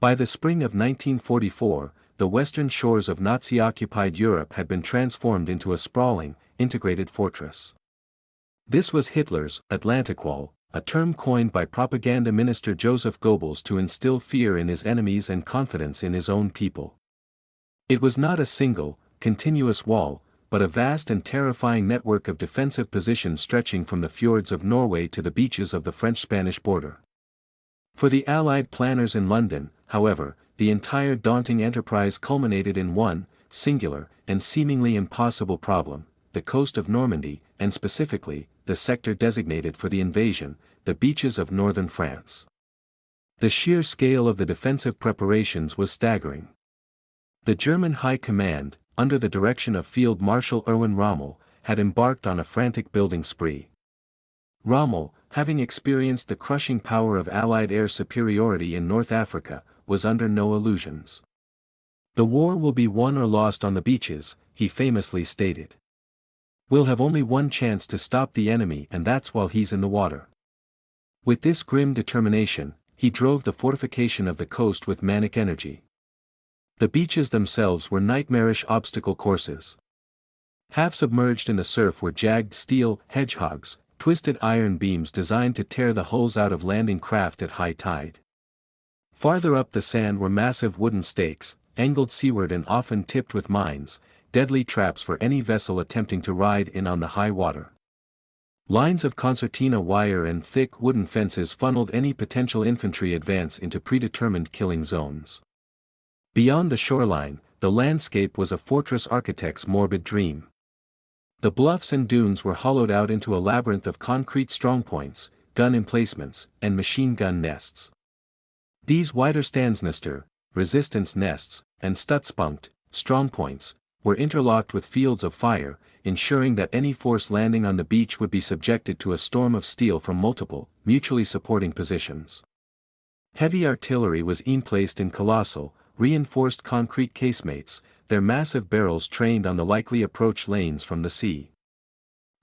By the spring of 1944, the western shores of Nazi-occupied Europe had been transformed into a sprawling, integrated fortress. This was Hitler's Atlantic Wall, a term coined by propaganda minister Joseph Goebbels to instill fear in his enemies and confidence in his own people. It was not a single, continuous wall, but a vast and terrifying network of defensive positions stretching from the fjords of Norway to the beaches of the French-Spanish border. For the Allied planners in London, however, the entire daunting enterprise culminated in one, singular, and seemingly impossible problem: the coast of Normandy, and specifically, the sector designated for the invasion, the beaches of northern France. The sheer scale of the defensive preparations was staggering. The German High Command, under the direction of Field Marshal Erwin Rommel, had embarked on a frantic building spree. Rommel, having experienced the crushing power of Allied air superiority in North Africa, was under no illusions. "The war will be won or lost on the beaches," he famously stated. "We'll have only one chance to stop the enemy, and that's while he's in the water." With this grim determination, he drove the fortification of the coast with manic energy. The beaches themselves were nightmarish obstacle courses. Half submerged in the surf were jagged steel hedgehogs, twisted iron beams designed to tear the hulls out of landing craft at high tide. Farther up the sand were massive wooden stakes, angled seaward and often tipped with mines, deadly traps for any vessel attempting to ride in on the high water. Lines of concertina wire and thick wooden fences funneled any potential infantry advance into predetermined killing zones. Beyond the shoreline, the landscape was a fortress architect's morbid dream. The bluffs and dunes were hollowed out into a labyrinth of concrete strongpoints, gun emplacements, and machine gun nests. These Widerstandsnester, resistance nests, and Stützpunkt, strongpoints, were interlocked with fields of fire, ensuring that any force landing on the beach would be subjected to a storm of steel from multiple, mutually supporting positions. Heavy artillery was placed in colossal, reinforced concrete casemates, their massive barrels trained on the likely approach lanes from the sea.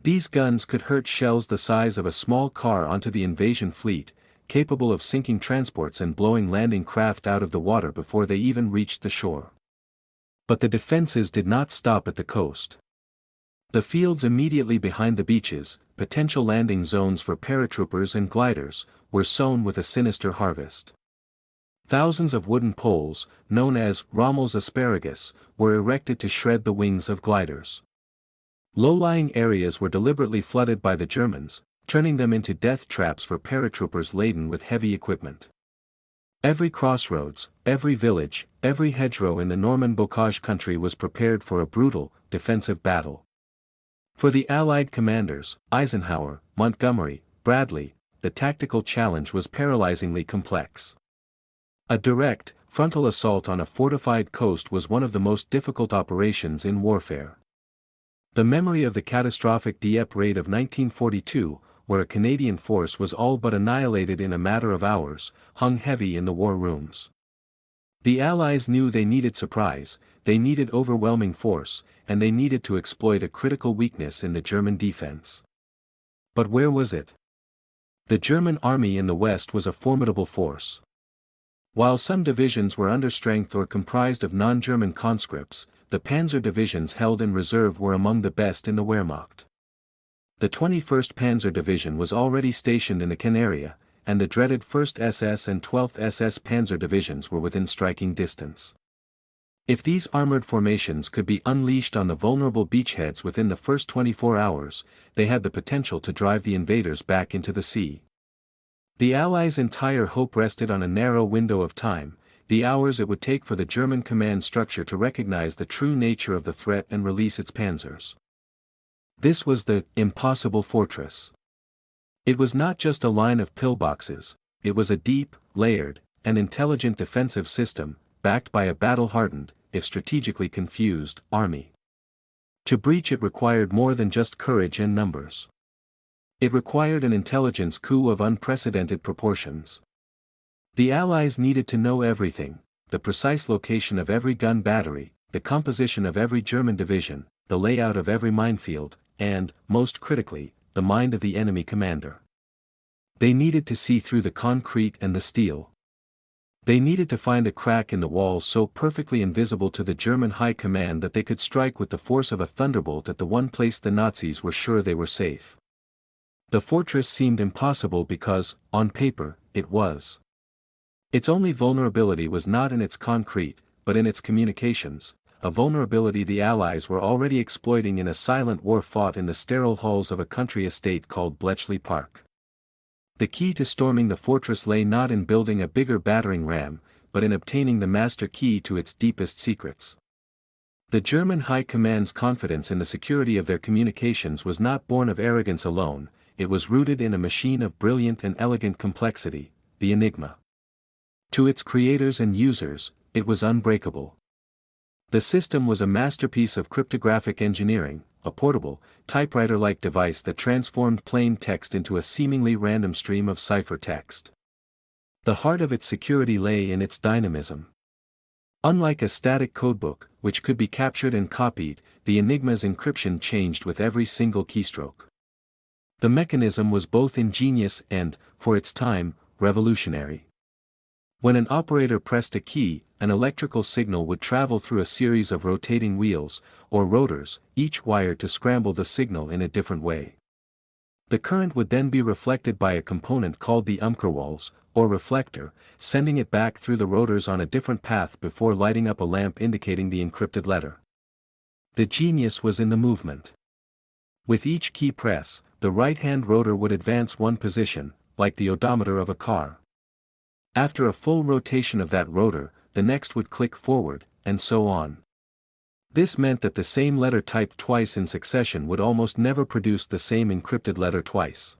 These guns could hurl shells the size of a small car onto the invasion fleet, capable of sinking transports and blowing landing craft out of the water before they even reached the shore. But the defenses did not stop at the coast. The fields immediately behind the beaches, potential landing zones for paratroopers and gliders, were sown with a sinister harvest. Thousands of wooden poles, known as Rommel's asparagus, were erected to shred the wings of gliders. Low-lying areas were deliberately flooded by the Germans, turning them into death traps for paratroopers laden with heavy equipment. Every crossroads, every village, every hedgerow in the Norman Bocage country was prepared for a brutal, defensive battle. For the Allied commanders, Eisenhower, Montgomery, Bradley, the tactical challenge was paralyzingly complex. A direct, frontal assault on a fortified coast was one of the most difficult operations in warfare. The memory of the catastrophic Dieppe raid of 1942, where a Canadian force was all but annihilated in a matter of hours, hung heavy in the war rooms. The Allies knew they needed surprise, they needed overwhelming force, and they needed to exploit a critical weakness in the German defense. But where was it? The German army in the west was a formidable force. While some divisions were understrength or comprised of non-German conscripts, the panzer divisions held in reserve were among the best in the Wehrmacht. The 21st Panzer Division was already stationed in the Caen area, and the dreaded 1st SS and 12th SS Panzer Divisions were within striking distance. If these armored formations could be unleashed on the vulnerable beachheads within the first 24 hours, they had the potential to drive the invaders back into the sea. The Allies' entire hope rested on a narrow window of time, the hours it would take for the German command structure to recognize the true nature of the threat and release its panzers. This was the impossible fortress. It was not just a line of pillboxes, it was a deep, layered, and intelligent defensive system, backed by a battle-hardened, if strategically confused, army. To breach it required more than just courage and numbers. It required an intelligence coup of unprecedented proportions. The Allies needed to know everything: the precise location of every gun battery, the composition of every German division, the layout of every minefield, and, most critically, the mind of the enemy commander. They needed to see through the concrete and the steel. They needed to find a crack in the walls so perfectly invisible to the German high command that they could strike with the force of a thunderbolt at the one place the Nazis were sure they were safe. The fortress seemed impossible because, on paper, it was. Its only vulnerability was not in its concrete, but in its communications, a vulnerability the Allies were already exploiting in a silent war fought in the sterile halls of a country estate called Bletchley Park. The key to storming the fortress lay not in building a bigger battering ram, but in obtaining the master key to its deepest secrets. The German High Command's confidence in the security of their communications was not born of arrogance alone, it was rooted in a machine of brilliant and elegant complexity, the Enigma. To its creators and users, it was unbreakable. The system was a masterpiece of cryptographic engineering, a portable, typewriter-like device that transformed plain text into a seemingly random stream of ciphertext. The heart of its security lay in its dynamism. Unlike a static codebook, which could be captured and copied, the Enigma's encryption changed with every single keystroke. The mechanism was both ingenious and, for its time, revolutionary. When an operator pressed a key, an electrical signal would travel through a series of rotating wheels, or rotors, each wired to scramble the signal in a different way. The current would then be reflected by a component called the impregnable, or reflector, sending it back through the rotors on a different path before lighting up a lamp indicating the encrypted letter. The genius was in the movement. With each key press, the right-hand rotor would advance one position, like the odometer of a car. After a full rotation of that rotor, the next would click forward, and so on. This meant that the same letter typed twice in succession would almost never produce the same encrypted letter twice.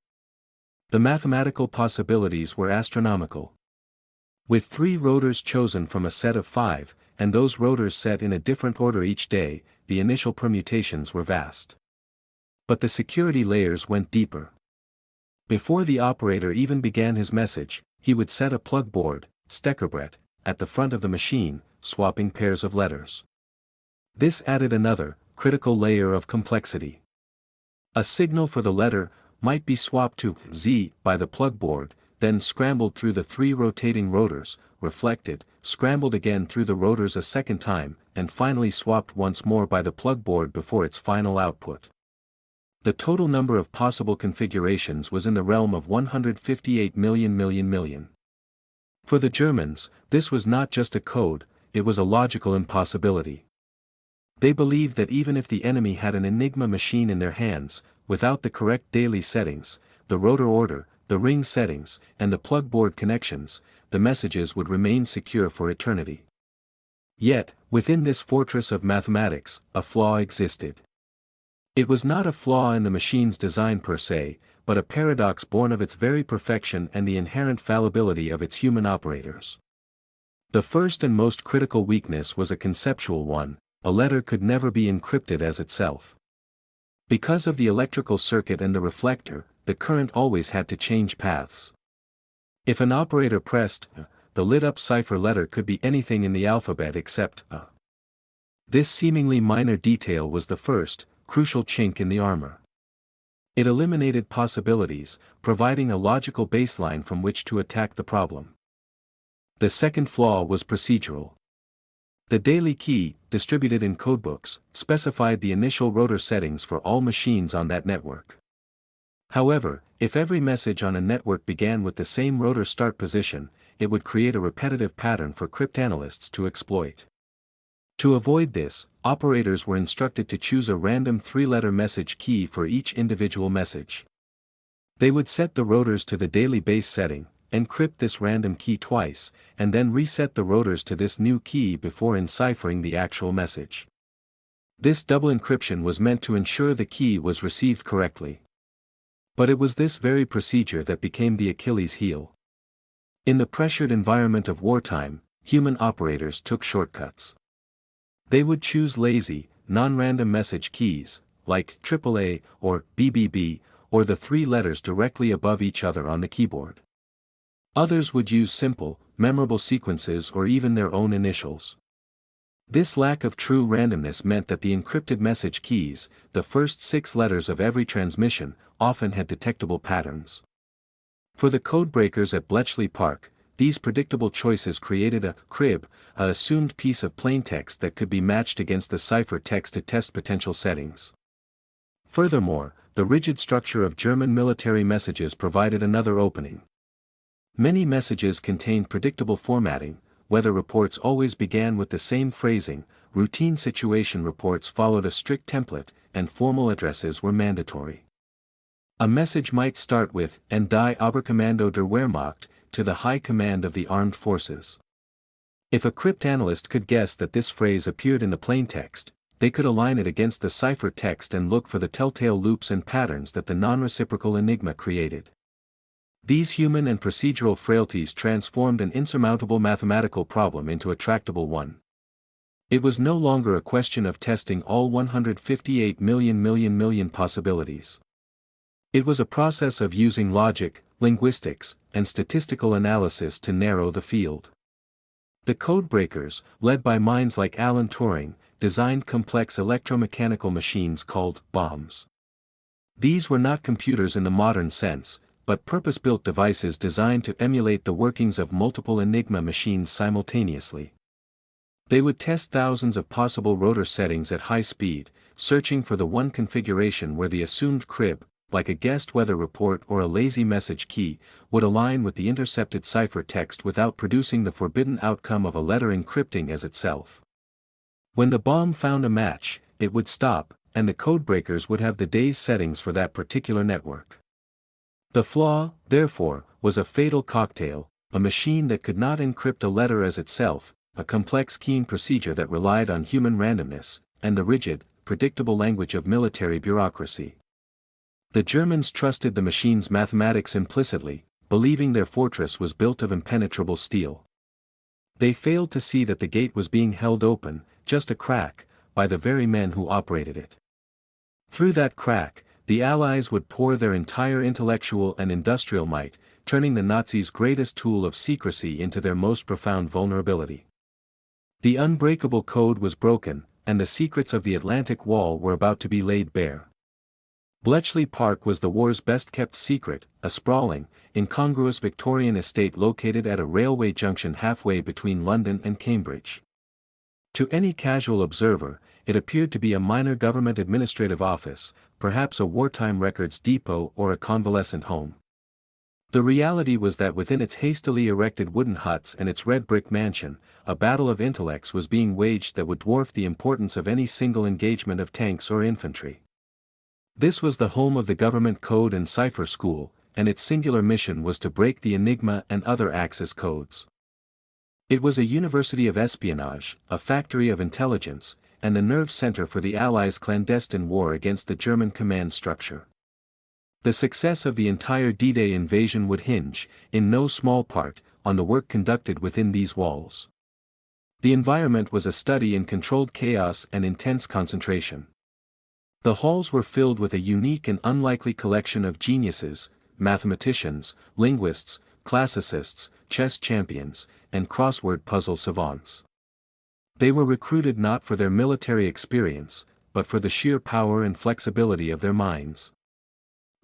The mathematical possibilities were astronomical. With 3 rotors chosen from a set of 5, and those rotors set in a different order each day, the initial permutations were vast. But the security layers went deeper. Before the operator even began his message, he would set a plug board, Steckerbrett, at the front of the machine, swapping pairs of letters. This added another, critical layer of complexity. A signal for the letter might be swapped to Z by the plug board, then scrambled through the 3 rotating rotors, reflected, scrambled again through the rotors a second time, and finally swapped once more by the plug board before its final output. The total number of possible configurations was in the realm of 158 million. For the Germans, this was not just a code, it was a logical impossibility. They believed that even if the enemy had an Enigma machine in their hands, without the correct daily settings, the rotor order, the ring settings, and the plug board connections, the messages would remain secure for eternity. Yet, within this fortress of mathematics, a flaw existed. It was not a flaw in the machine's design per se, but a paradox born of its very perfection and the inherent fallibility of its human operators. The first and most critical weakness was a conceptual one: a letter could never be encrypted as itself. Because of the electrical circuit and the reflector, the current always had to change paths. If an operator pressed A, the lit-up cipher letter could be anything in the alphabet except A. This seemingly minor detail was the first, crucial chink in the armor. It eliminated possibilities, providing a logical baseline from which to attack the problem. The second flaw was procedural. The daily key, distributed in codebooks, specified the initial rotor settings for all machines on that network. However, if every message on a network began with the same rotor start position, it would create a repetitive pattern for cryptanalysts to exploit. To avoid this, operators were instructed to choose a random 3-letter message key for each individual message. They would set the rotors to the daily base setting, encrypt this random key twice, and then reset the rotors to this new key before enciphering the actual message. This double encryption was meant to ensure the key was received correctly. But it was this very procedure that became the Achilles heel. In the pressured environment of wartime, human operators took shortcuts. They would choose lazy, non-random message keys, like AAA or BBB, or the 3 letters directly above each other on the keyboard. Others would use simple, memorable sequences or even their own initials. This lack of true randomness meant that the encrypted message keys, the first 6 letters of every transmission, often had detectable patterns. For the codebreakers at Bletchley Park, these predictable choices created a crib, a assumed piece of plaintext that could be matched against the cipher text to test potential settings. Furthermore, the rigid structure of German military messages provided another opening. Many messages contained predictable formatting. Weather reports always began with the same phrasing, routine situation reports followed a strict template, and formal addresses were mandatory. A message might start with, "And die Oberkommando der Wehrmacht," to the High Command of the Armed Forces. If a cryptanalyst could guess that this phrase appeared in the plaintext, they could align it against the cipher text and look for the telltale loops and patterns that the non-reciprocal Enigma created. These human and procedural frailties transformed an insurmountable mathematical problem into a tractable one. It was no longer a question of testing all 158 million possibilities. It was a process of using logic, linguistics, and statistical analysis to narrow the field. The codebreakers, led by minds like Alan Turing, designed complex electromechanical machines called bombs. These were not computers in the modern sense, but purpose-built devices designed to emulate the workings of multiple Enigma machines simultaneously. They would test thousands of possible rotor settings at high speed, searching for the one configuration where the assumed crib, like a guessed weather report or a lazy message key, would align with the intercepted cipher text without producing the forbidden outcome of a letter encrypting as itself. When the bomb found a match, it would stop, and the codebreakers would have the day's settings for that particular network. The Flaw, therefore, was a fatal cocktail, a machine that could not encrypt a letter as itself, a complex keying procedure that relied on human randomness, and the rigid, predictable language of military bureaucracy. The Germans trusted the machine's mathematics implicitly, believing their fortress was built of impenetrable steel. They failed to see that the gate was being held open, just a crack, by the very men who operated it. Through that crack, the Allies would pour their entire intellectual and industrial might, turning the Nazis' greatest tool of secrecy into their most profound vulnerability. The unbreakable code was broken, and the secrets of the Atlantic Wall were about to be laid bare. Bletchley Park was the war's best-kept secret, a sprawling, incongruous Victorian estate located at a railway junction halfway between London and Cambridge. To any casual observer, it appeared to be a minor government administrative office, perhaps a wartime records depot or a convalescent home. The reality was that within its hastily erected wooden huts and its red brick mansion, a battle of intellects was being waged that would dwarf the importance of any single engagement of tanks or infantry. This was the home of the government code and cipher school, and its singular mission was to break the Enigma and other Axis codes. It was a university of espionage, a factory of intelligence, and the nerve center for the Allies' clandestine war against the German command structure. The success of the entire D-Day invasion would hinge, in no small part, on the work conducted within these walls. The environment was a study in controlled chaos and intense concentration. The halls were filled with a unique and unlikely collection of geniuses, mathematicians, linguists, classicists, chess champions, and crossword puzzle savants. They were recruited not for their military experience, but for the sheer power and flexibility of their minds.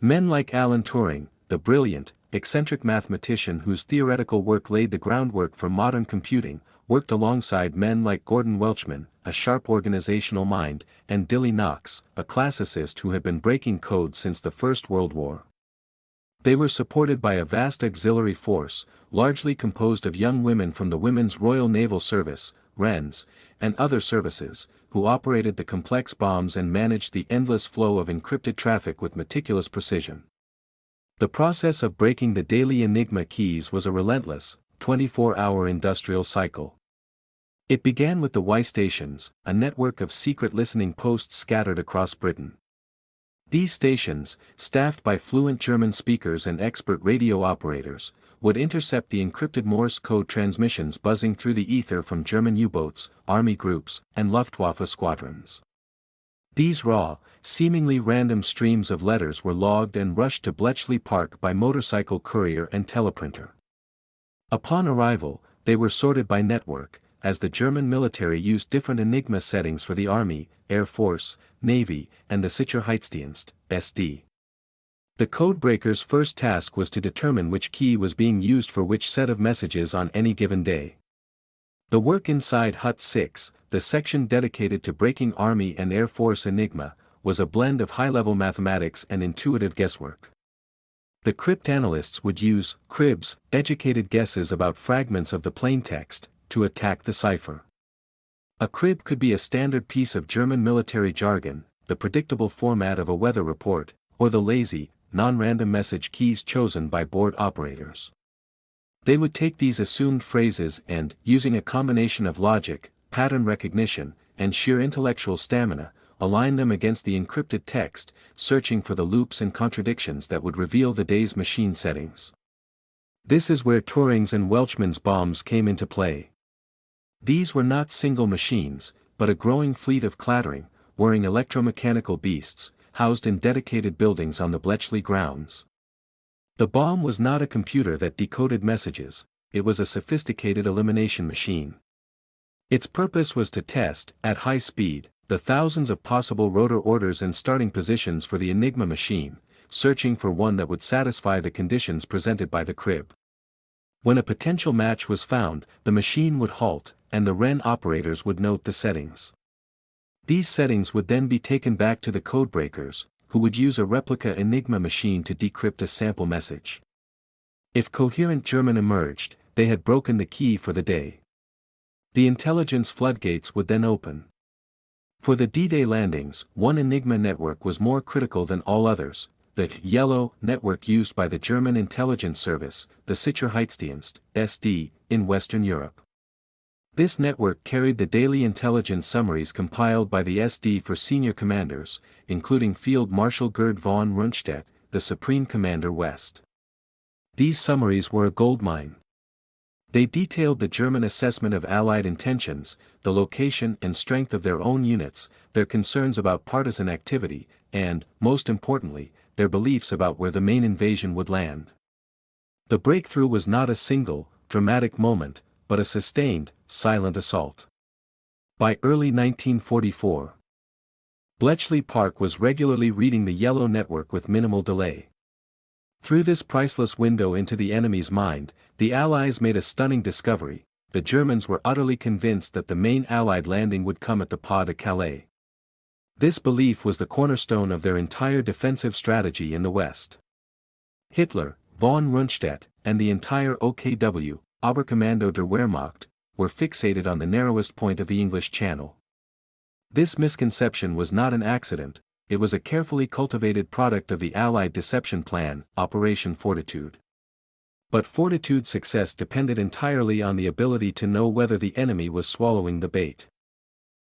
Men like Alan Turing, the brilliant, eccentric mathematician whose theoretical work laid the groundwork for modern computing, worked alongside men like Gordon Welchman, a sharp organizational mind, and Dilly Knox, a classicist who had been breaking code since the First World War. They were supported by a vast auxiliary force, largely composed of young women from the Women's Royal Naval Service, WRENS, and other services, who operated the complex bombs and managed the endless flow of encrypted traffic with meticulous precision. The process of breaking the daily Enigma keys was a relentless, 24-hour industrial cycle. It began with the Y stations, a network of secret listening posts scattered across Britain. These stations, staffed by fluent German speakers and expert radio operators, would intercept the encrypted Morse code transmissions buzzing through the ether from German U-boats, army groups, and Luftwaffe squadrons. These raw, seemingly random streams of letters were logged and rushed to Bletchley Park by motorcycle courier and teleprinter. Upon arrival, they were sorted by network, as the German military used different Enigma settings for the Army, Air Force, Navy, and the Sicherheitsdienst, SD. The codebreakers' first task was to determine which key was being used for which set of messages on any given day. The work inside Hut 6, the section dedicated to breaking Army and Air Force Enigma, was a blend of high-level mathematics and intuitive guesswork. The cryptanalysts would use cribs, educated guesses about fragments of the plaintext, to attack the cipher. A crib could be a standard piece of German military jargon, the predictable format of a weather report, or the lazy, non-random message keys chosen by board operators. They would take these assumed phrases and, using a combination of logic, pattern recognition, and sheer intellectual stamina, align them against the encrypted text, searching for the loops and contradictions that would reveal the day's machine settings. This is where Turing's and Welchman's bombs came into play. These were not single machines, but a growing fleet of clattering, whirring electromechanical beasts, housed in dedicated buildings on the Bletchley grounds. The bomb was not a computer that decoded messages, it was a sophisticated elimination machine. Its purpose was to test, at high speed, the thousands of possible rotor orders and starting positions for the Enigma machine, searching for one that would satisfy the conditions presented by the crib. When a potential match was found, the machine would halt, and the REN operators would note the settings. These settings would then be taken back to the codebreakers, who would use a replica Enigma machine to decrypt a sample message. If coherent German emerged, they had broken the key for the day. The intelligence floodgates would then open. For the D-Day landings, one Enigma network was more critical than all others, the yellow network used by the German intelligence service, the Sicherheitsdienst, SD, in Western Europe. This network carried the daily intelligence summaries compiled by the SD for senior commanders, including Field Marshal Gerd von Rundstedt, the Supreme Commander West. These summaries were a goldmine. They detailed the German assessment of Allied intentions, the location and strength of their own units, their concerns about partisan activity, and, most importantly, their beliefs about where the main invasion would land. The breakthrough was not a single, dramatic moment, but a sustained, silent assault. By early 1944, Bletchley Park was regularly reading the yellow network with minimal delay. Through this priceless window into the enemy's mind, the Allies made a stunning discovery: the Germans were utterly convinced that the main Allied landing would come at the Pas de Calais. This belief was the cornerstone of their entire defensive strategy in the West. Hitler, von Rundstedt, and the entire OKW, Oberkommando der Wehrmacht, were fixated on the narrowest point of the English Channel. This misconception was not an accident, it was a carefully cultivated product of the Allied deception plan, Operation Fortitude. But Fortitude's success depended entirely on the ability to know whether the enemy was swallowing the bait.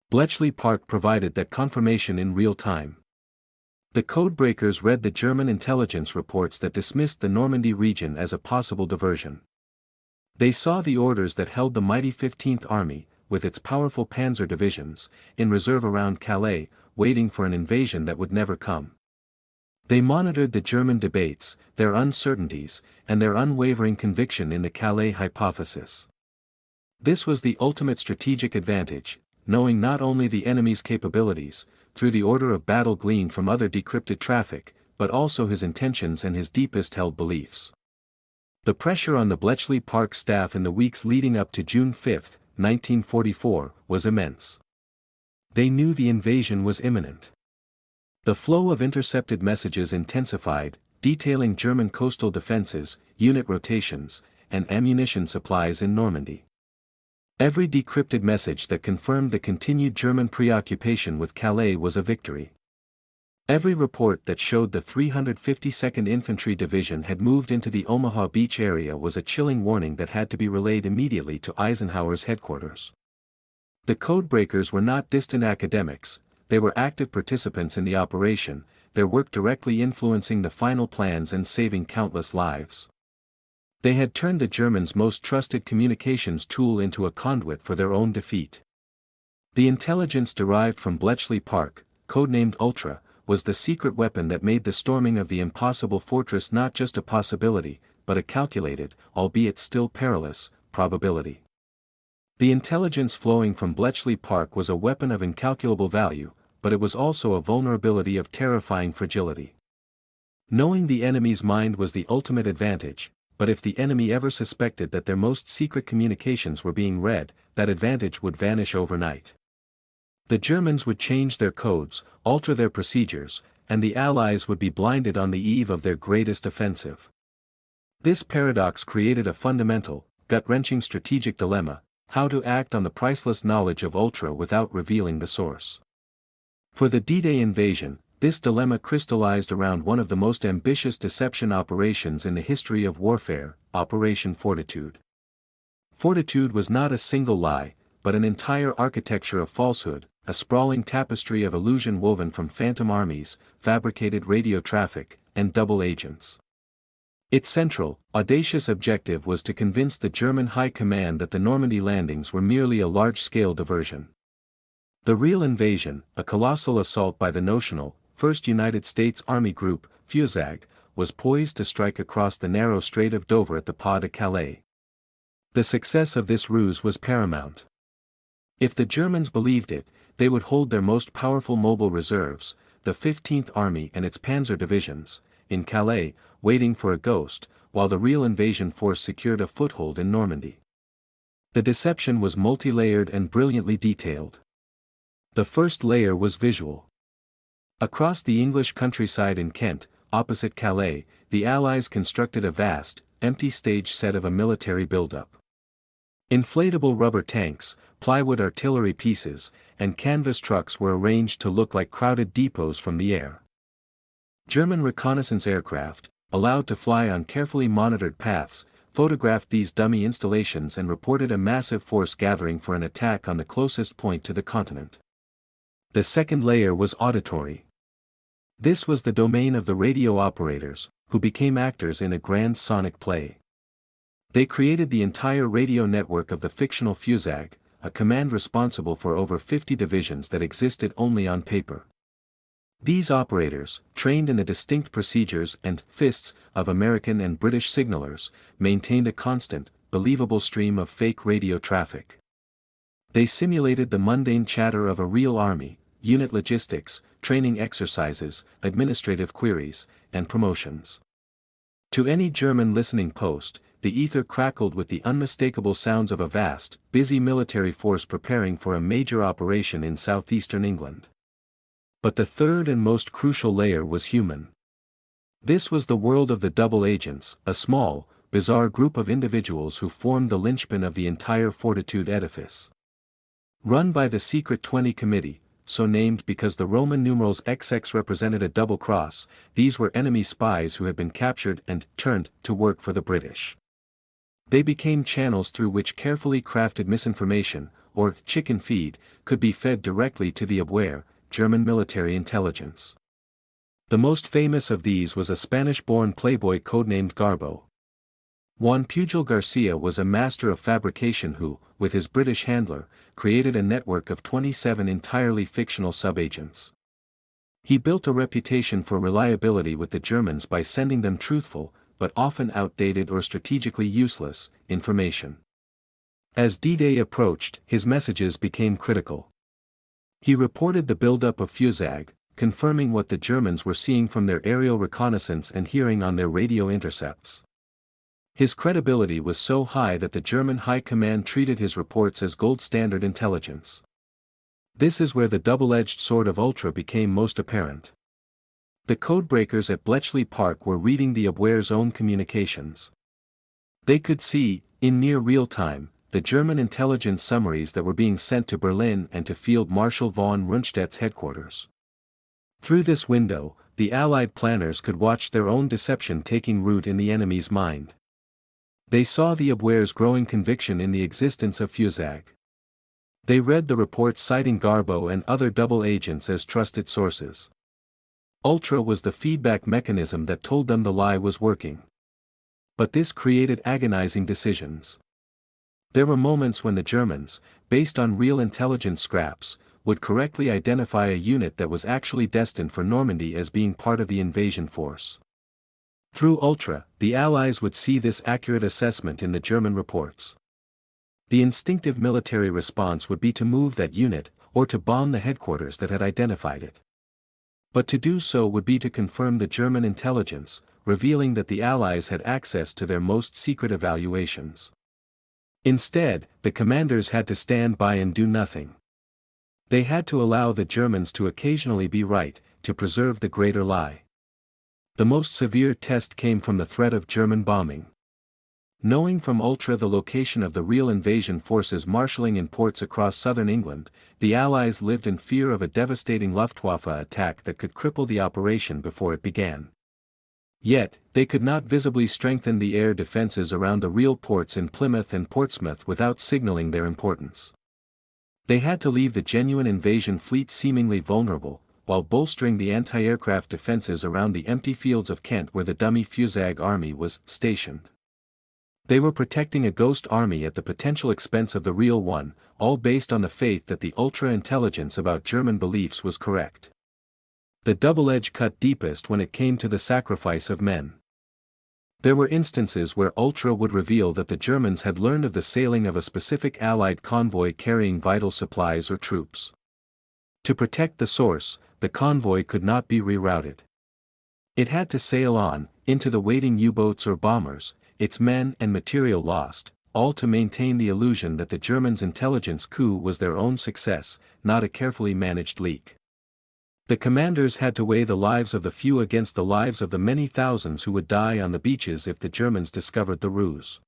Bletchley Park provided that confirmation in real time. The codebreakers read the German intelligence reports that dismissed the Normandy region as a possible diversion. They saw the orders that held the mighty 15th Army, with its powerful panzer divisions, in reserve around Calais, waiting for an invasion that would never come. They monitored the German debates, their uncertainties, and their unwavering conviction in the Calais hypothesis. This was the ultimate strategic advantage, knowing not only the enemy's capabilities, through the order of battle gleaned from other decrypted traffic, but also his intentions and his deepest held beliefs. The pressure on the Bletchley Park staff in the weeks leading up to June 5, 1944, was immense. They knew the invasion was imminent. The flow of intercepted messages intensified, detailing German coastal defenses, unit rotations, and ammunition supplies in Normandy. Every decrypted message that confirmed the continued German preoccupation with Calais was a victory. Every report that showed the 352nd Infantry Division had moved into the Omaha Beach area was a chilling warning that had to be relayed immediately to Eisenhower's headquarters. The codebreakers were not distant academics, they were active participants in the operation, their work directly influencing the final plans and saving countless lives. They had turned the Germans' most trusted communications tool into a conduit for their own defeat. The intelligence derived from Bletchley Park, codenamed Ultra, was the secret weapon that made the storming of the impossible fortress not just a possibility, but a calculated, albeit still perilous, probability. The intelligence flowing from Bletchley Park was a weapon of incalculable value, but it was also a vulnerability of terrifying fragility. Knowing the enemy's mind was the ultimate advantage, but if the enemy ever suspected that their most secret communications were being read, that advantage would vanish overnight. The Germans would change their codes, alter their procedures, and the Allies would be blinded on the eve of their greatest offensive. This paradox created a fundamental, gut-wrenching strategic dilemma: how to act on the priceless knowledge of Ultra without revealing the source. For the D-Day invasion, this dilemma crystallized around one of the most ambitious deception operations in the history of warfare, Operation Fortitude. Fortitude was not a single lie, but an entire architecture of falsehood, a sprawling tapestry of illusion woven from phantom armies, fabricated radio traffic, and double agents. Its central, audacious objective was to convince the German High Command that the Normandy landings were merely a large-scale diversion. The real invasion, a colossal assault by the notional, 1st United States Army Group, FUSAG, was poised to strike across the narrow Strait of Dover at the Pas de Calais. The success of this ruse was paramount. If the Germans believed it, they would hold their most powerful mobile reserves, the 15th Army and its panzer divisions, in Calais, waiting for a ghost, while the real invasion force secured a foothold in Normandy. The deception was multi-layered and brilliantly detailed. The first layer was visual. Across the English countryside in Kent, opposite Calais, the Allies constructed a vast, empty stage set of a military buildup. Inflatable rubber tanks, plywood artillery pieces, and canvas trucks were arranged to look like crowded depots from the air. German reconnaissance aircraft, allowed to fly on carefully monitored paths, photographed these dummy installations and reported a massive force gathering for an attack on the closest point to the continent. The second layer was auditory. This was the domain of the radio operators, who became actors in a grand sonic play. They created the entire radio network of the fictional FUSAG, a command responsible for over 50 divisions that existed only on paper. These operators, trained in the distinct procedures and fists of American and British signalers, maintained a constant, believable stream of fake radio traffic. They simulated the mundane chatter of a real army, unit logistics, training exercises, administrative queries, and promotions. To any German listening post, the ether crackled with the unmistakable sounds of a vast, busy military force preparing for a major operation in southeastern England. But the third and most crucial layer was human. This was the world of the double agents, a small, bizarre group of individuals who formed the linchpin of the entire Fortitude edifice. Run by the Secret 20 Committee, so named because the Roman numerals XX represented a double cross, these were enemy spies who had been captured and turned to work for the British. They became channels through which carefully crafted misinformation, or chicken feed, could be fed directly to the Abwehr, German military intelligence. The most famous of these was a Spanish-born playboy codenamed Garbo. Juan Pujol Garcia was a master of fabrication who, with his British handler, created a network of 27 entirely fictional subagents. He built a reputation for reliability with the Germans by sending them truthful, but often outdated or strategically useless, information. As D-Day approached, his messages became critical. He reported the buildup of FUSAG, confirming what the Germans were seeing from their aerial reconnaissance and hearing on their radio intercepts. His credibility was so high that the German High Command treated his reports as gold standard intelligence. This is where the double-edged sword of Ultra became most apparent. The codebreakers at Bletchley Park were reading the Abwehr's own communications. They could see, in near real time, the German intelligence summaries that were being sent to Berlin and to Field Marshal von Rundstedt's headquarters. Through this window, the Allied planners could watch their own deception taking root in the enemy's mind. They saw the Abwehr's growing conviction in the existence of FUSAG. They read the reports citing Garbo and other double agents as trusted sources. Ultra was the feedback mechanism that told them the lie was working. But this created agonizing decisions. There were moments when the Germans, based on real intelligence scraps, would correctly identify a unit that was actually destined for Normandy as being part of the invasion force. Through Ultra, the Allies would see this accurate assessment in the German reports. The instinctive military response would be to move that unit, or to bomb the headquarters that had identified it. But to do so would be to confirm the German intelligence, revealing that the Allies had access to their most secret evaluations. Instead, the commanders had to stand by and do nothing. They had to allow the Germans to occasionally be right, to preserve the greater lie. The most severe test came from the threat of German bombing. Knowing from Ultra the location of the real invasion forces marshalling in ports across southern England, the Allies lived in fear of a devastating Luftwaffe attack that could cripple the operation before it began. Yet, they could not visibly strengthen the air defenses around the real ports in Plymouth and Portsmouth without signaling their importance. They had to leave the genuine invasion fleet seemingly vulnerable, while bolstering the anti-aircraft defenses around the empty fields of Kent where the dummy Fusag army was stationed. They were protecting a ghost army at the potential expense of the real one, all based on the faith that the ultra-intelligence about German beliefs was correct. The double edge cut deepest when it came to the sacrifice of men. There were instances where Ultra would reveal that the Germans had learned of the sailing of a specific Allied convoy carrying vital supplies or troops. To protect the source, the convoy could not be rerouted. It had to sail on, into the waiting U-boats or bombers, its men and material lost, all to maintain the illusion that the Germans' intelligence coup was their own success, not a carefully managed leak. The commanders had to weigh the lives of the few against the lives of the many thousands who would die on the beaches if the Germans discovered the ruse.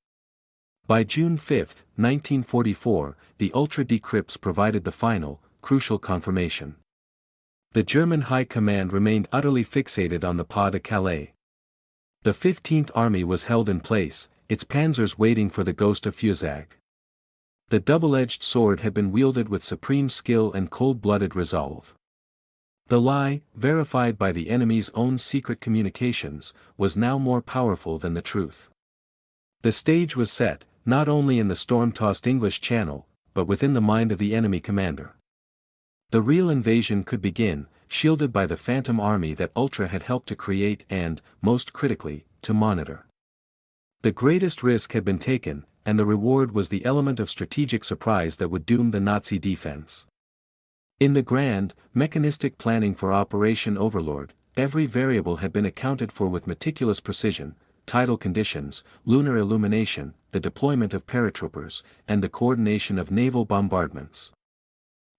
By June 5, 1944, the Ultra decrypts provided the final, crucial confirmation. The German High Command remained utterly fixated on the Pas de Calais. The 15th Army was held in place, its panzers waiting for the ghost of Fusag. The double-edged sword had been wielded with supreme skill and cold-blooded resolve. The lie, verified by the enemy's own secret communications, was now more powerful than the truth. The stage was set, not only in the storm-tossed English Channel, but within the mind of the enemy commander. The real invasion could begin, shielded by the phantom army that Ultra had helped to create and, most critically, to monitor. The greatest risk had been taken, and the reward was the element of strategic surprise that would doom the Nazi defense. In the grand, mechanistic planning for Operation Overlord, every variable had been accounted for with meticulous precision: tidal conditions, lunar illumination, the deployment of paratroopers, and the coordination of naval bombardments.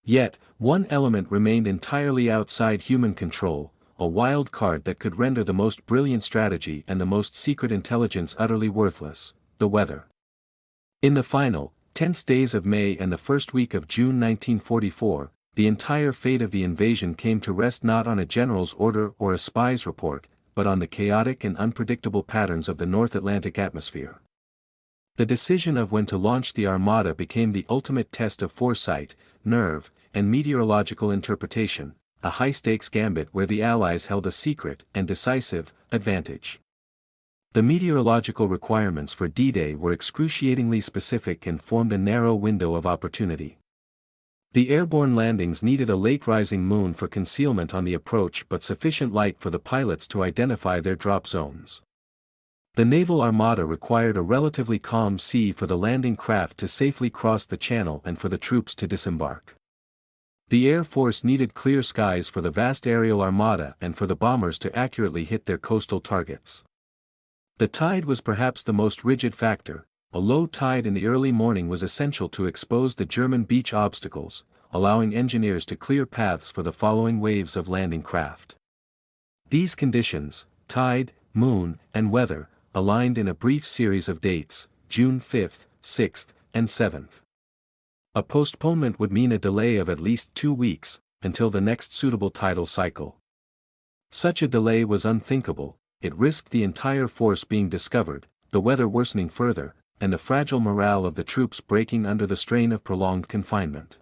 Yet, one element remained entirely outside human control, a wild card that could render the most brilliant strategy and the most secret intelligence utterly worthless: the weather. In the final, tense days of May and the first week of June 1944, the entire fate of the invasion came to rest not on a general's order or a spy's report, but on the chaotic and unpredictable patterns of the North Atlantic atmosphere. The decision of when to launch the Armada became the ultimate test of foresight, nerve, and meteorological interpretation, a high-stakes gambit where the Allies held a secret and decisive advantage. The meteorological requirements for D-Day were excruciatingly specific and formed a narrow window of opportunity. The airborne landings needed a late-rising moon for concealment on the approach but sufficient light for the pilots to identify their drop zones. The naval armada required a relatively calm sea for the landing craft to safely cross the channel and for the troops to disembark. The Air Force needed clear skies for the vast aerial armada and for the bombers to accurately hit their coastal targets. The tide was perhaps the most rigid factor. A low tide in the early morning was essential to expose the German beach obstacles, allowing engineers to clear paths for the following waves of landing craft. These conditions, tide, moon, and weather, aligned in a brief series of dates: June 5th, 6th, and 7th. A postponement would mean a delay of at least 2 weeks, until the next suitable tidal cycle. Such a delay was unthinkable. It risked the entire force being discovered, the weather worsening further, and the fragile morale of the troops breaking under the strain of prolonged confinement.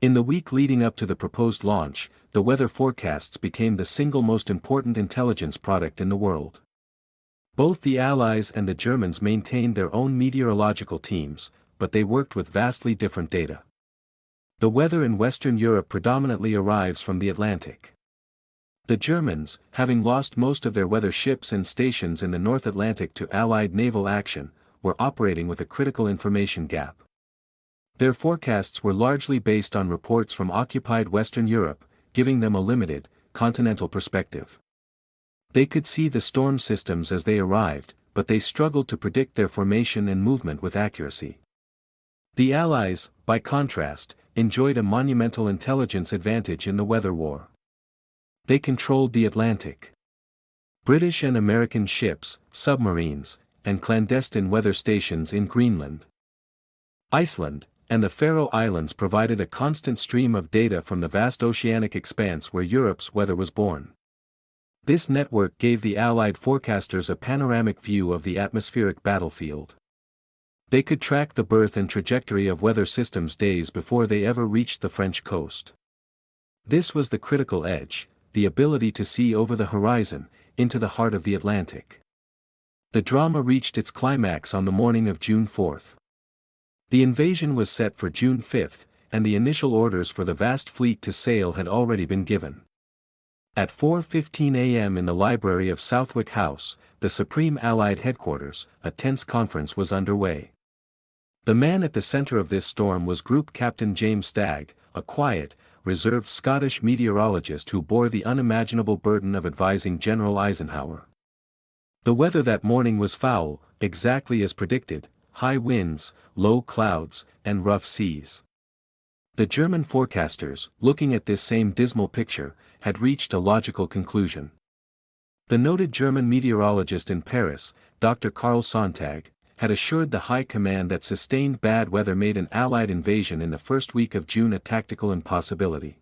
In the week leading up to the proposed launch, the weather forecasts became the single most important intelligence product in the world. Both the Allies and the Germans maintained their own meteorological teams, but they worked with vastly different data. The weather in Western Europe predominantly arrives from the Atlantic. The Germans, having lost most of their weather ships and stations in the North Atlantic to Allied naval action, were operating with a critical information gap. Their forecasts were largely based on reports from occupied Western Europe, giving them a limited, continental perspective. They could see the storm systems as they arrived, but they struggled to predict their formation and movement with accuracy. The Allies, by contrast, enjoyed a monumental intelligence advantage in the weather war. They controlled the Atlantic. British and American ships, submarines, and clandestine weather stations in Greenland, Iceland, and the Faroe Islands provided a constant stream of data from the vast oceanic expanse where Europe's weather was born. This network gave the Allied forecasters a panoramic view of the atmospheric battlefield. They could track the birth and trajectory of weather systems days before they ever reached the French coast. This was the critical edge, the ability to see over the horizon, into the heart of the Atlantic. The drama reached its climax on the morning of June 4. The invasion was set for June 5, and the initial orders for the vast fleet to sail had already been given. At 4:15 a.m. in the library of Southwick House, the Supreme Allied Headquarters, a tense conference was underway. The man at the center of this storm was Group Captain James Stagg, a quiet, reserved Scottish meteorologist who bore the unimaginable burden of advising General Eisenhower. The weather that morning was foul, exactly as predicted: high winds, low clouds, and rough seas. The German forecasters, looking at this same dismal picture, had reached a logical conclusion. The noted German meteorologist in Paris, Dr. Karl Sontag, had assured the High Command that sustained bad weather made an Allied invasion in the first week of June a tactical impossibility.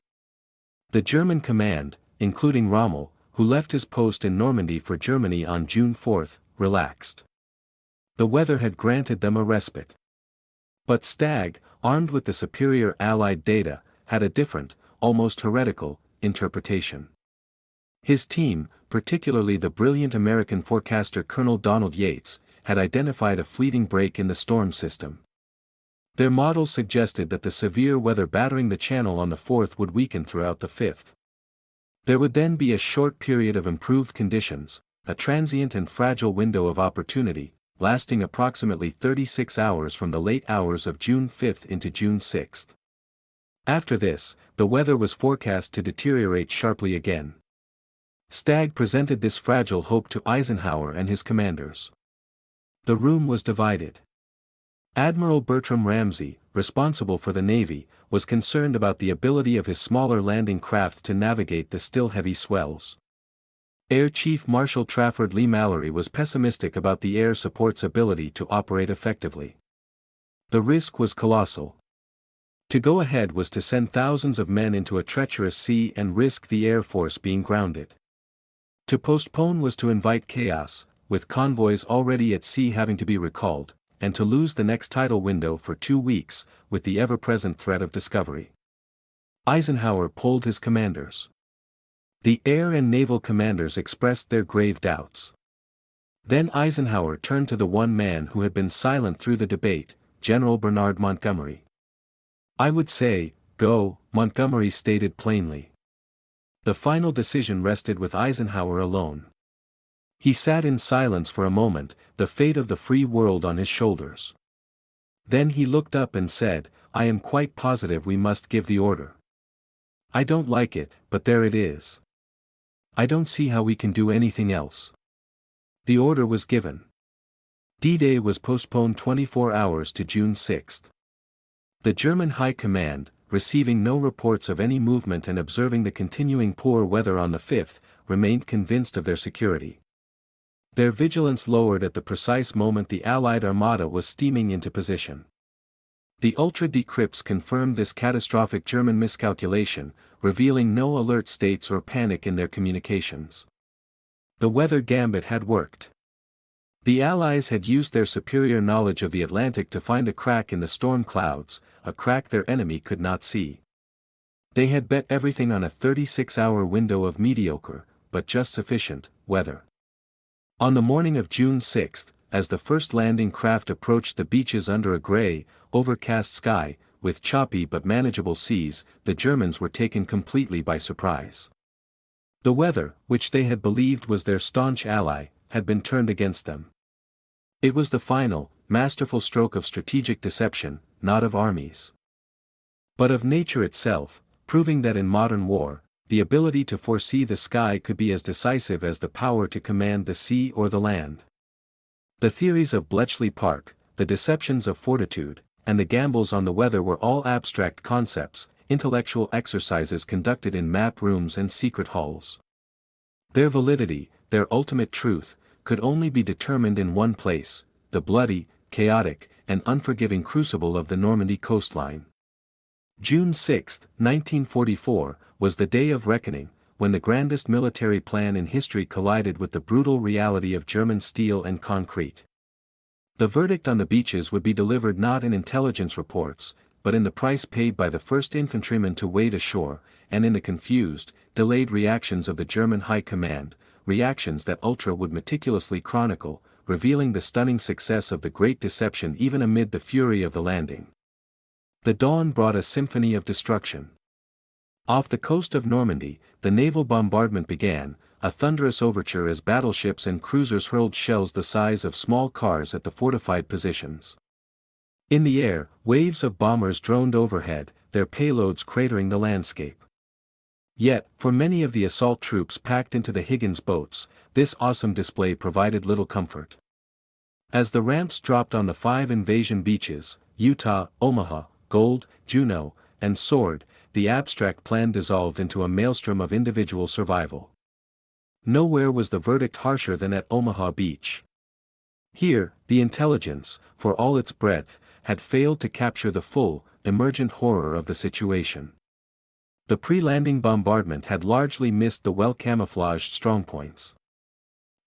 The German command, including Rommel, who left his post in Normandy for Germany on June 4, relaxed. The weather had granted them a respite. But Stagg, armed with the superior Allied data, had a different, almost heretical, interpretation. His team, particularly the brilliant American forecaster Colonel Donald Yates, had identified a fleeting break in the storm system. Their models suggested that the severe weather battering the channel on the 4th would weaken throughout the 5th. There would then be a short period of improved conditions, a transient and fragile window of opportunity, lasting approximately 36 hours from the late hours of June 5 into June 6. After this, the weather was forecast to deteriorate sharply again. Stagg presented this fragile hope to Eisenhower and his commanders. The room was divided. Admiral Bertram Ramsay, responsible for the Navy, was concerned about the ability of his smaller landing craft to navigate the still heavy swells. Air Chief Marshal Trafford Leigh-Mallory was pessimistic about the air support's ability to operate effectively. The risk was colossal. To go ahead was to send thousands of men into a treacherous sea and risk the Air Force being grounded. To postpone was to invite chaos, with convoys already at sea having to be recalled, and to lose the next tidal window for 2 weeks, with the ever-present threat of discovery. Eisenhower polled his commanders. The air and naval commanders expressed their grave doubts. Then Eisenhower turned to the one man who had been silent through the debate, General Bernard Montgomery. "I would say, go," Montgomery stated plainly. The final decision rested with Eisenhower alone. He sat in silence for a moment, the fate of the free world on his shoulders. Then he looked up and said, "I am quite positive we must give the order. I don't like it, but there it is. I don't see how we can do anything else." The order was given. D-Day was postponed 24 hours to June 6. The German High Command, receiving no reports of any movement and observing the continuing poor weather on the 5th, remained convinced of their security. Their vigilance lowered at the precise moment the Allied armada was steaming into position. The ultra-decrypts confirmed this catastrophic German miscalculation, revealing no alert states or panic in their communications. The Weather Gambit had worked. The Allies had used their superior knowledge of the Atlantic to find a crack in the storm clouds, a crack their enemy could not see. They had bet everything on a 36-hour window of mediocre, but just sufficient, weather. On the morning of June 6, as the first landing craft approached the beaches under a gray, overcast sky, with choppy but manageable seas, the Germans were taken completely by surprise. The weather, which they had believed was their staunch ally, had been turned against them. It was the final, masterful stroke of strategic deception, not of armies, but of nature itself, proving that in modern war, the ability to foresee the sky could be as decisive as the power to command the sea or the land. The theories of Bletchley Park, the deceptions of fortitude, and the gambles on the weather were all abstract concepts, intellectual exercises conducted in map rooms and secret halls. Their validity, their ultimate truth, could only be determined in one place, the bloody, chaotic, and unforgiving crucible of the Normandy coastline. June 6, 1944, was the day of reckoning, when the grandest military plan in history collided with the brutal reality of German steel and concrete. The verdict on the beaches would be delivered not in intelligence reports, but in the price paid by the first infantrymen to wade ashore, and in the confused, delayed reactions of the German High Command, reactions that Ultra would meticulously chronicle, revealing the stunning success of the Great Deception even amid the fury of the landing. The dawn brought a symphony of destruction. Off the coast of Normandy, the naval bombardment began, a thunderous overture as battleships and cruisers hurled shells the size of small cars at the fortified positions. In the air, waves of bombers droned overhead, their payloads cratering the landscape. Yet, for many of the assault troops packed into the Higgins boats, this awesome display provided little comfort. As the ramps dropped on the 5 invasion beaches, Utah, Omaha, Gold, Juneau, and Sword, the abstract plan dissolved into a maelstrom of individual survival. Nowhere was the verdict harsher than at Omaha Beach. Here, the intelligence, for all its breadth, had failed to capture the full, emergent horror of the situation. The pre-landing bombardment had largely missed the well-camouflaged strongpoints.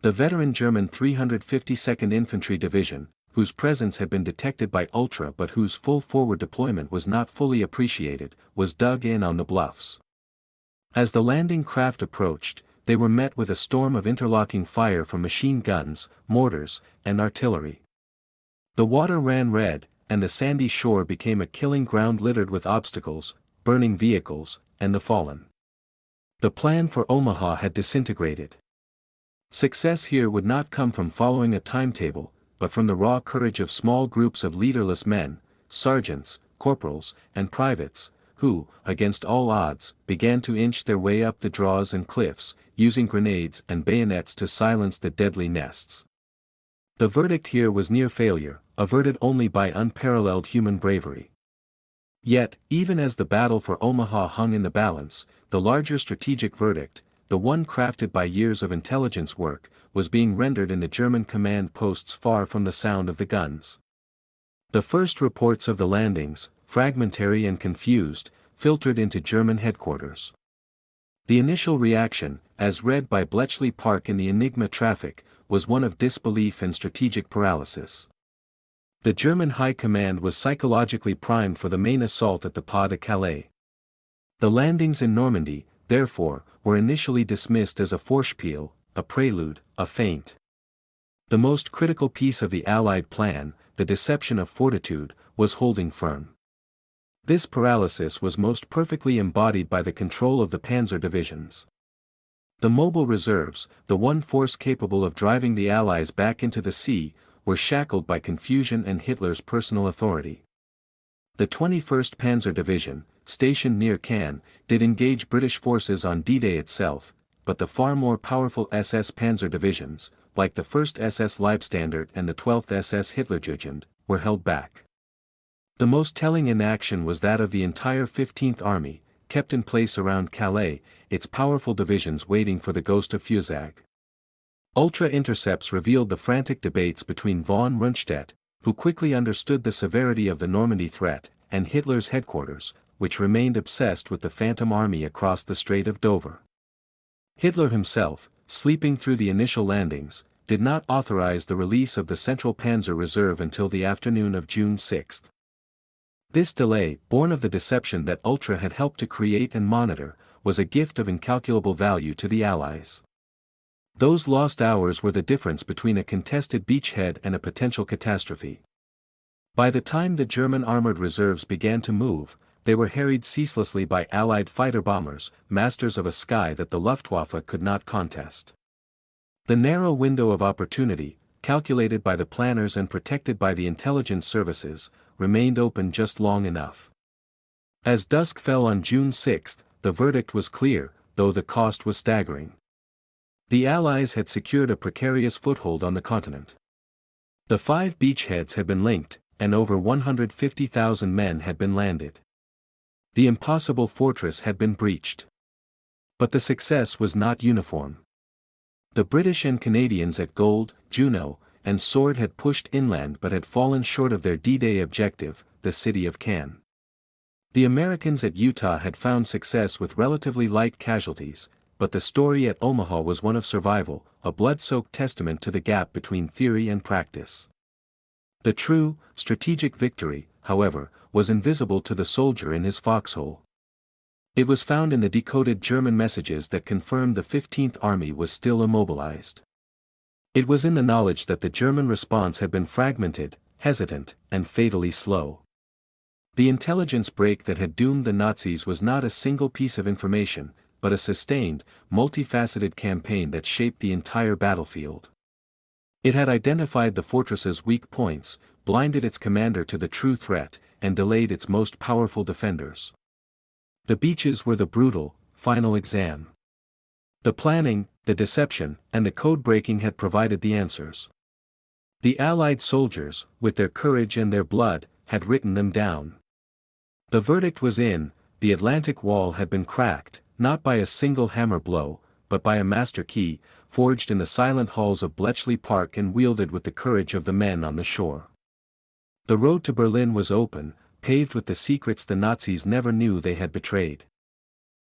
The veteran German 352nd Infantry Division, whose presence had been detected by Ultra but whose full forward deployment was not fully appreciated, was dug in on the bluffs. As the landing craft approached, they were met with a storm of interlocking fire from machine guns, mortars, and artillery. The water ran red, and the sandy shore became a killing ground littered with obstacles, burning vehicles, and the fallen. The plan for Omaha had disintegrated. Success here would not come from following a timetable, but from the raw courage of small groups of leaderless men, sergeants, corporals, and privates, who, against all odds, began to inch their way up the draws and cliffs, using grenades and bayonets to silence the deadly nests. The verdict here was near failure, averted only by unparalleled human bravery. Yet, even as the battle for Omaha hung in the balance, the larger strategic verdict, the one crafted by years of intelligence work, was being rendered in the German command posts far from the sound of the guns. The first reports of the landings, fragmentary and confused, filtered into German headquarters. The initial reaction, as read by Bletchley Park in the Enigma traffic, was one of disbelief and strategic paralysis. The German High Command was psychologically primed for the main assault at the Pas de Calais. The landings in Normandy, therefore, were initially dismissed as a Vorspiel, a prelude, a feint. The most critical piece of the Allied plan, the deception of fortitude, was holding firm. This paralysis was most perfectly embodied by the control of the panzer divisions. The mobile reserves, the one force capable of driving the Allies back into the sea, were shackled by confusion and Hitler's personal authority. The 21st Panzer Division, stationed near Caen, did engage British forces on D-Day itself, but the far more powerful SS Panzer Divisions, like the 1st SS Leibstandard and the 12th SS Hitlerjugend, were held back. The most telling inaction was that of the entire 15th Army, kept in place around Calais, its powerful divisions waiting for the ghost of Fusag. Ultra intercepts revealed the frantic debates between von Rundstedt, who quickly understood the severity of the Normandy threat, and Hitler's headquarters, which remained obsessed with the Phantom Army across the Strait of Dover. Hitler himself, sleeping through the initial landings, did not authorize the release of the Central Panzer Reserve until the afternoon of June 6. This delay, born of the deception that Ultra had helped to create and monitor, was a gift of incalculable value to the Allies. Those lost hours were the difference between a contested beachhead and a potential catastrophe. By the time the German armored reserves began to move, they were harried ceaselessly by Allied fighter bombers, masters of a sky that the Luftwaffe could not contest. The narrow window of opportunity, calculated by the planners and protected by the intelligence services, remained open just long enough. As dusk fell on June 6, the verdict was clear: though the cost was staggering. The Allies had secured a precarious foothold on the continent. The 5 beachheads had been linked, and over 150,000 men had been landed. The impossible fortress had been breached. But the success was not uniform. The British and Canadians at Gold, Juno, and Sword had pushed inland but had fallen short of their D-Day objective, the city of Cannes. The Americans at Utah had found success with relatively light casualties, but the story at Omaha was one of survival, a blood-soaked testament to the gap between theory and practice. The true, strategic victory, however, was invisible to the soldier in his foxhole. It was found in the decoded German messages that confirmed the 15th Army was still immobilized. It was in the knowledge that the German response had been fragmented, hesitant, and fatally slow. The intelligence break that had doomed the Nazis was not a single piece of information, but a sustained, multifaceted campaign that shaped the entire battlefield. It had identified the fortress's weak points, blinded its commander to the true threat, and delayed its most powerful defenders. The beaches were the brutal, final exam. The planning, the deception, and the code-breaking had provided the answers. The Allied soldiers, with their courage and their blood, had written them down. The verdict was in: the Atlantic Wall had been cracked, not by a single hammer blow, but by a master key, forged in the silent halls of Bletchley Park and wielded with the courage of the men on the shore. The road to Berlin was open, paved with the secrets the Nazis never knew they had betrayed.